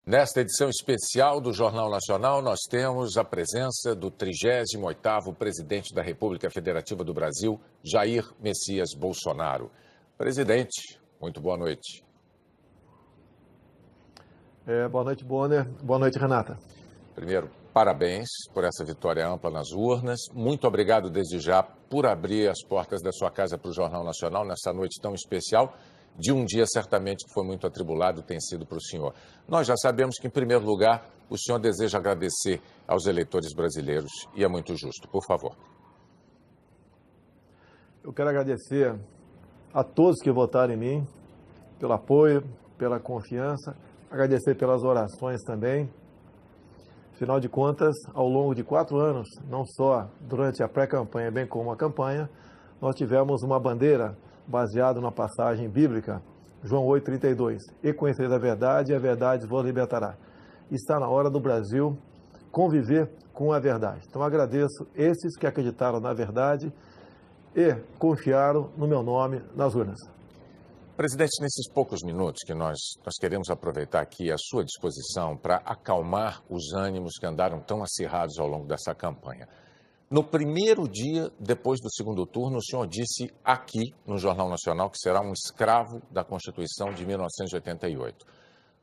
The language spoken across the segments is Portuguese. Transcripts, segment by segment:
Nesta edição especial do Jornal Nacional, nós temos a presença do 38º presidente da República Federativa do Brasil, Jair Messias Bolsonaro. Presidente, muito boa noite. Boa noite, Bonner. Boa noite, Renata. Primeiro, parabéns por essa vitória ampla nas urnas. Muito obrigado desde já por abrir as portas da sua casa para o Jornal Nacional nessa noite tão especial, de um dia certamente que foi muito atribulado, tem sido para o senhor. Nós já sabemos que, em primeiro lugar, o senhor deseja agradecer aos eleitores brasileiros e é muito justo. Por favor. Eu quero agradecer a todos que votaram em mim, pelo apoio, pela confiança, agradecer pelas orações também. Afinal de contas, ao longo de 4 anos, não só durante a pré-campanha, bem como a campanha, nós tivemos uma bandeira baseada na passagem bíblica, João 8,32. E conhecereis a verdade, e a verdade vos libertará. Está na hora do Brasil conviver com a verdade. Então agradeço esses que acreditaram na verdade e confiaram no meu nome nas urnas. Presidente, nesses poucos minutos que nós queremos aproveitar aqui a sua disposição para acalmar os ânimos que andaram tão acirrados ao longo dessa campanha. No primeiro dia, depois do segundo turno, o senhor disse aqui no Jornal Nacional que será um escravo da Constituição de 1988.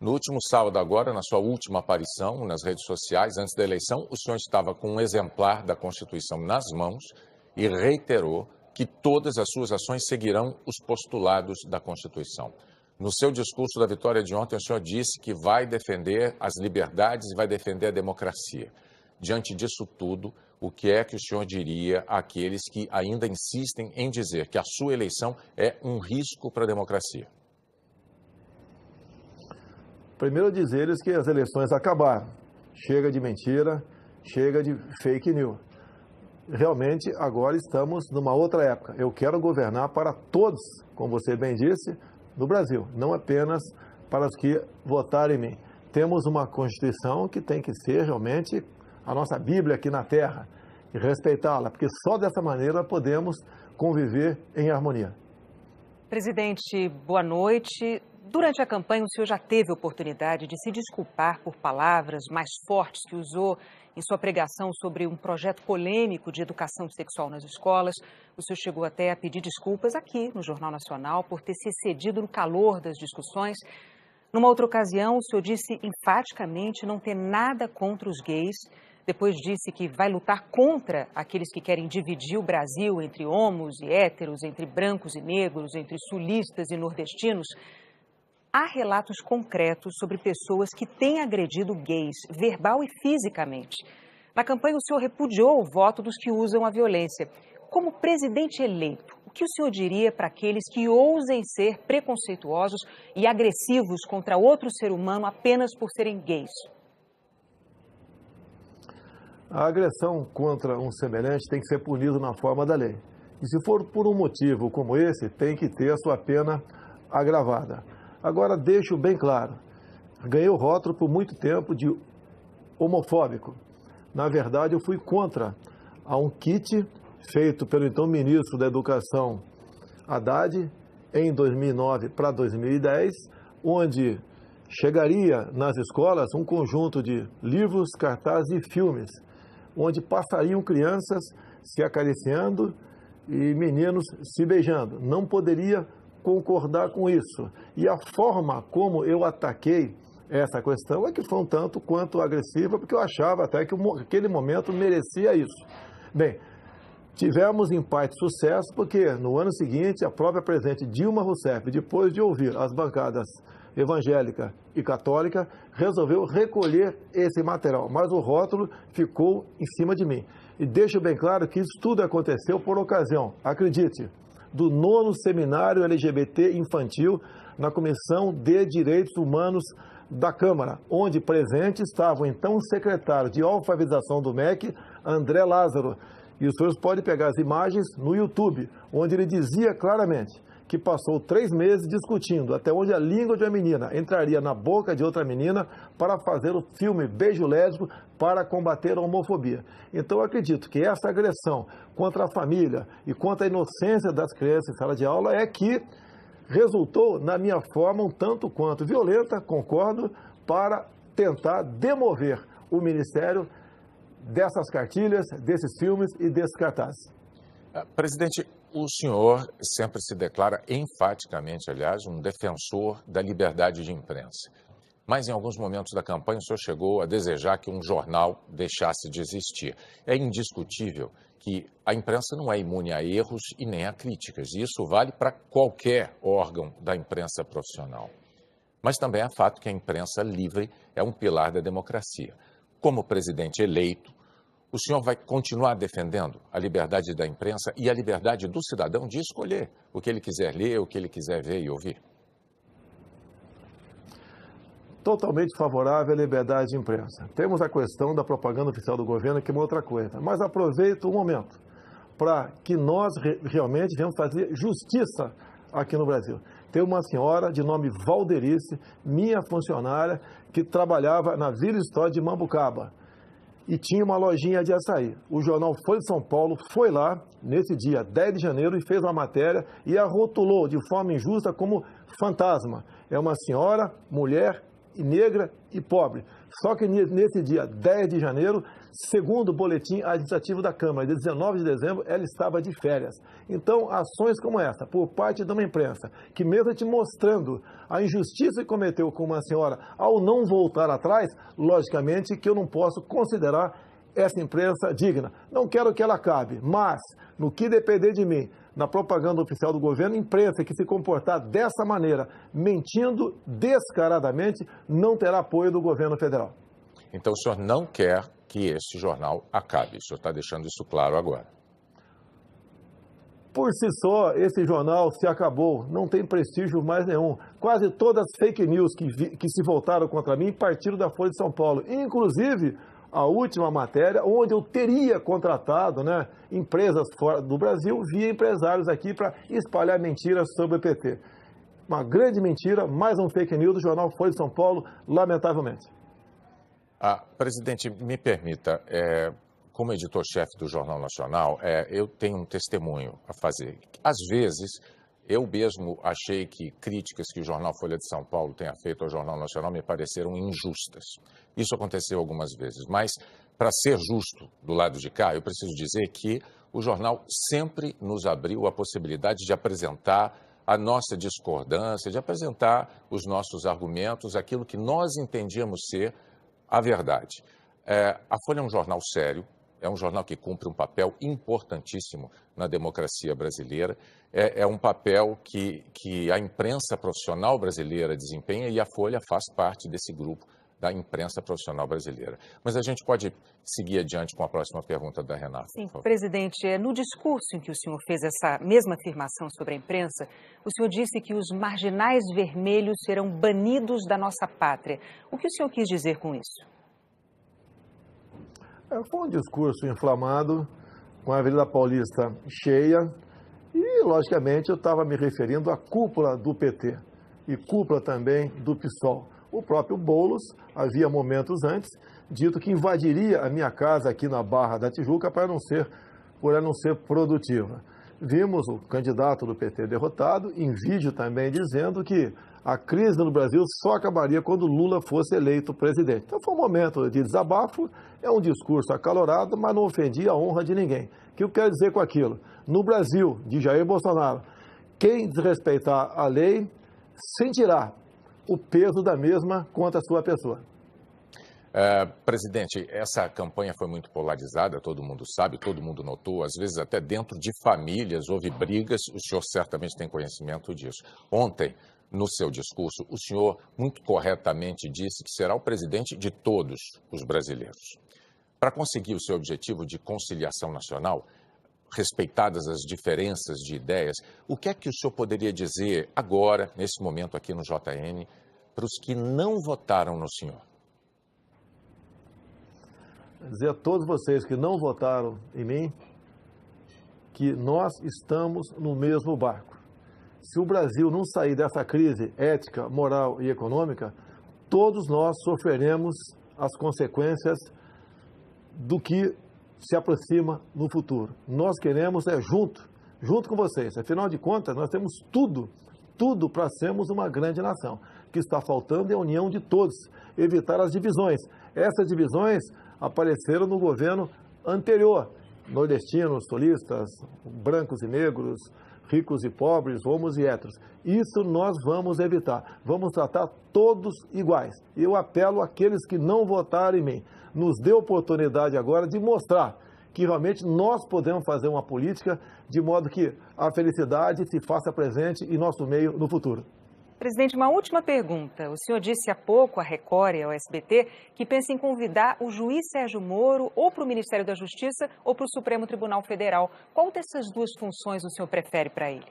No último sábado agora, na sua última aparição nas redes sociais, antes da eleição, o senhor estava com um exemplar da Constituição nas mãos e reiterou que todas as suas ações seguirão os postulados da Constituição. No seu discurso da vitória de ontem, o senhor disse que vai defender as liberdades e vai defender a democracia. Diante disso tudo, o que é que o senhor diria àqueles que ainda insistem em dizer que a sua eleição é um risco para a democracia? Primeiro dizer-lhes que as eleições acabaram. Chega de mentira, chega de fake news. Realmente, agora estamos numa outra época. Eu quero governar para todos, como você bem disse, no Brasil, não apenas para os que votaram em mim. Temos uma Constituição que tem que ser realmente a nossa Bíblia aqui na Terra e respeitá-la, porque só dessa maneira podemos conviver em harmonia. Presidente, boa noite. Durante a campanha, o senhor já teve oportunidade de se desculpar por palavras mais fortes que usou em sua pregação sobre um projeto polêmico de educação sexual nas escolas. O senhor chegou até a pedir desculpas aqui no Jornal Nacional por ter se excedido no calor das discussões. Numa outra ocasião, o senhor disse enfaticamente não ter nada contra os gays. Depois disse que vai lutar contra aqueles que querem dividir o Brasil entre homos e héteros, entre brancos e negros, entre sulistas e nordestinos. Há relatos concretos sobre pessoas que têm agredido gays, verbal e fisicamente. Na campanha, o senhor repudiou o voto dos que usam a violência. Como presidente eleito, o que o senhor diria para aqueles que ousem ser preconceituosos e agressivos contra outro ser humano apenas por serem gays? A agressão contra um semelhante tem que ser punida na forma da lei. E se for por um motivo como esse, tem que ter a sua pena agravada. Agora, deixo bem claro, ganhei o rótulo por muito tempo de homofóbico. Na verdade, eu fui contra a um kit feito pelo então ministro da Educação, Haddad, em 2009 para 2010, onde chegaria nas escolas um conjunto de livros, cartazes e filmes, onde passariam crianças se acariciando e meninos se beijando. Não poderia concordar com isso. E a forma como eu ataquei essa questão é que foi um tanto quanto agressiva, porque eu achava até que aquele momento merecia isso. Bem, tivemos em parte sucesso, porque no ano seguinte a própria presidente Dilma Rousseff, depois de ouvir as bancadas evangélica e católica, resolveu recolher esse material, mas o rótulo ficou em cima de mim. E deixo bem claro que isso tudo aconteceu por ocasião, acredite, do 9º Seminário LGBT Infantil na Comissão de Direitos Humanos da Câmara, onde presente estava o então secretário de alfabetização do MEC, André Lázaro. E os senhores podem pegar as imagens no YouTube, onde ele dizia claramente que passou 3 meses discutindo até onde a língua de uma menina entraria na boca de outra menina para fazer o filme Beijo Lésbico para combater a homofobia. Então eu acredito que essa agressão contra a família e contra a inocência das crianças em sala de aula é que resultou, na minha forma, um tanto quanto violenta, concordo, para tentar demover o Ministério dessas cartilhas, desses filmes e desses cartazes. Presidente, o senhor sempre se declara enfaticamente, aliás, um defensor da liberdade de imprensa. Mas em alguns momentos da campanha o senhor chegou a desejar que um jornal deixasse de existir. É indiscutível que a imprensa não é imune a erros e nem a críticas. E isso vale para qualquer órgão da imprensa profissional. Mas também é fato que a imprensa livre é um pilar da democracia. Como presidente eleito, o senhor vai continuar defendendo a liberdade da imprensa e a liberdade do cidadão de escolher o que ele quiser ler, o que ele quiser ver e ouvir? Totalmente favorável à liberdade de imprensa. Temos a questão da propaganda oficial do governo, que é uma outra coisa. Mas aproveito o momento para que nós realmente venhamos fazer justiça aqui no Brasil. Tem uma senhora de nome Valderice, minha funcionária, que trabalhava na Vila Histórica de Mambucaba e tinha uma lojinha de açaí. O jornal Folha de São Paulo foi lá, nesse dia 10 de janeiro, e fez uma matéria e a rotulou de forma injusta como fantasma. É uma senhora, mulher, e negra e pobre. Só que nesse dia 10 de janeiro, segundo o boletim administrativo da Câmara, de 19 de dezembro, ela estava de férias. Então, ações como essa, por parte de uma imprensa, que mesmo te mostrando a injustiça que cometeu com uma senhora ao não voltar atrás, logicamente que eu não posso considerar essa imprensa digna. Não quero que ela acabe, mas, no que depender de mim, na propaganda oficial do governo, imprensa que se comportar dessa maneira, mentindo descaradamente, não terá apoio do governo federal. Então o senhor não quer que esse jornal acabe, o senhor está deixando isso claro agora. Por si só, esse jornal se acabou, não tem prestígio mais nenhum. Quase todas as fake news que se voltaram contra mim partiram da Folha de São Paulo, inclusive a última matéria, onde eu teria contratado, empresas fora do Brasil via empresários aqui para espalhar mentiras sobre o PT. Uma grande mentira, mais um fake news do jornal Folha de São Paulo, lamentavelmente. Presidente, me permita, como editor-chefe do Jornal Nacional, eu tenho um testemunho a fazer. Às vezes, eu mesmo achei que críticas que o jornal Folha de São Paulo tenha feito ao Jornal Nacional me pareceram injustas. Isso aconteceu algumas vezes, mas para ser justo do lado de cá, eu preciso dizer que o jornal sempre nos abriu a possibilidade de apresentar a nossa discordância, de apresentar os nossos argumentos, aquilo que nós entendíamos ser a verdade. A Folha é um jornal sério, é um jornal que cumpre um papel importantíssimo na democracia brasileira, é um papel que a imprensa profissional brasileira desempenha e a Folha faz parte desse grupo da imprensa profissional brasileira. Mas a gente pode seguir adiante com a próxima pergunta da Renata. Sim, presidente, no discurso em que o senhor fez essa mesma afirmação sobre a imprensa, o senhor disse que os marginais vermelhos serão banidos da nossa pátria. O que o senhor quis dizer com isso? Foi um discurso inflamado, com a Avenida Paulista cheia, e, logicamente, eu estava me referindo à cúpula do PT e cúpula também do PSOL. O próprio Boulos, havia momentos antes, dito que invadiria a minha casa aqui na Barra da Tijuca por ela não ser produtiva. Vimos o candidato do PT derrotado, em vídeo também dizendo que a crise no Brasil só acabaria quando Lula fosse eleito presidente. Então foi um momento de desabafo, é um discurso acalorado, mas não ofendia a honra de ninguém. O que eu quero dizer com aquilo? No Brasil, de Jair Bolsonaro, quem desrespeitar a lei sentirá o peso da mesma contra a sua pessoa. Presidente, essa campanha foi muito polarizada, todo mundo sabe, todo mundo notou, às vezes até dentro de famílias houve brigas, o senhor certamente tem conhecimento disso. Ontem, no seu discurso, o senhor muito corretamente disse que será o presidente de todos os brasileiros. Para conseguir o seu objetivo de conciliação nacional, respeitadas as diferenças de ideias, o que é que o senhor poderia dizer agora, nesse momento aqui no JN, para os que não votaram no senhor? Dizer a todos vocês que não votaram em mim que nós estamos no mesmo barco. Se o Brasil não sair dessa crise ética, moral e econômica, todos nós sofreremos as consequências do que se aproxima no futuro. Nós queremos junto com vocês. Afinal de contas, nós temos tudo para sermos uma grande nação. O que está faltando é a união de todos. evitar as divisões. Essas divisões apareceram no governo anterior. Nordestinos, sulistas, brancos e negros, ricos e pobres, homos e héteros. Isso nós vamos evitar. Vamos tratar todos iguais. Eu apelo àqueles que não votaram em mim. Nos dê oportunidade agora de mostrar que realmente nós podemos fazer uma política de modo que a felicidade se faça presente em nosso meio no futuro. Presidente, uma última pergunta. O senhor disse há pouco à Record e ao SBT que pensa em convidar o juiz Sérgio Moro ou para o Ministério da Justiça ou para o Supremo Tribunal Federal. Qual dessas duas funções o senhor prefere para ele?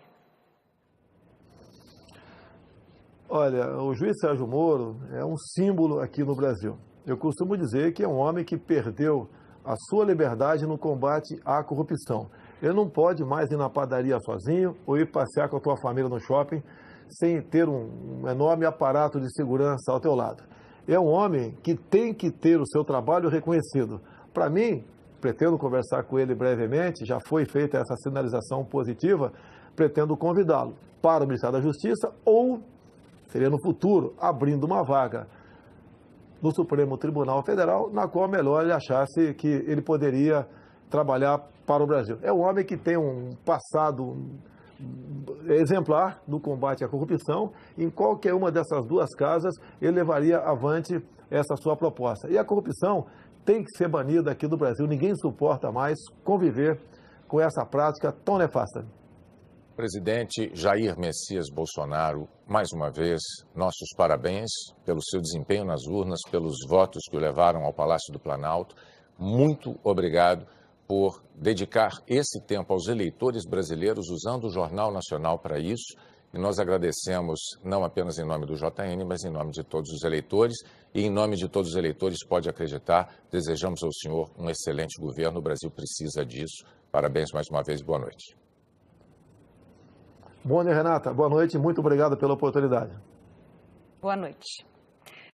Olha, o juiz Sérgio Moro é um símbolo aqui no Brasil. Eu costumo dizer que é um homem que perdeu a sua liberdade no combate à corrupção. Ele não pode mais ir na padaria sozinho ou ir passear com a tua família no shopping sem ter um enorme aparato de segurança ao teu lado. É um homem que tem que ter o seu trabalho reconhecido. Para mim, pretendo conversar com ele brevemente, já foi feita essa sinalização positiva, pretendo convidá-lo para o Ministério da Justiça ou, seria no futuro, abrindo uma vaga no Supremo Tribunal Federal, na qual melhor ele achasse que ele poderia trabalhar para o Brasil. É um homem que tem um passado exemplar no combate à corrupção. Em qualquer uma dessas duas casas, ele levaria avante essa sua proposta. E a corrupção tem que ser banida aqui do Brasil. Ninguém suporta mais conviver com essa prática tão nefasta. Presidente Jair Messias Bolsonaro, mais uma vez, nossos parabéns pelo seu desempenho nas urnas, pelos votos que o levaram ao Palácio do Planalto. Muito obrigado por dedicar esse tempo aos eleitores brasileiros, usando o Jornal Nacional para isso. E nós agradecemos, não apenas em nome do JN, mas em nome de todos os eleitores. E em nome de todos os eleitores, pode acreditar, desejamos ao senhor um excelente governo. O Brasil precisa disso. Parabéns mais uma vez e boa noite. Bom dia, Renata. Boa noite e muito obrigado pela oportunidade. Boa noite.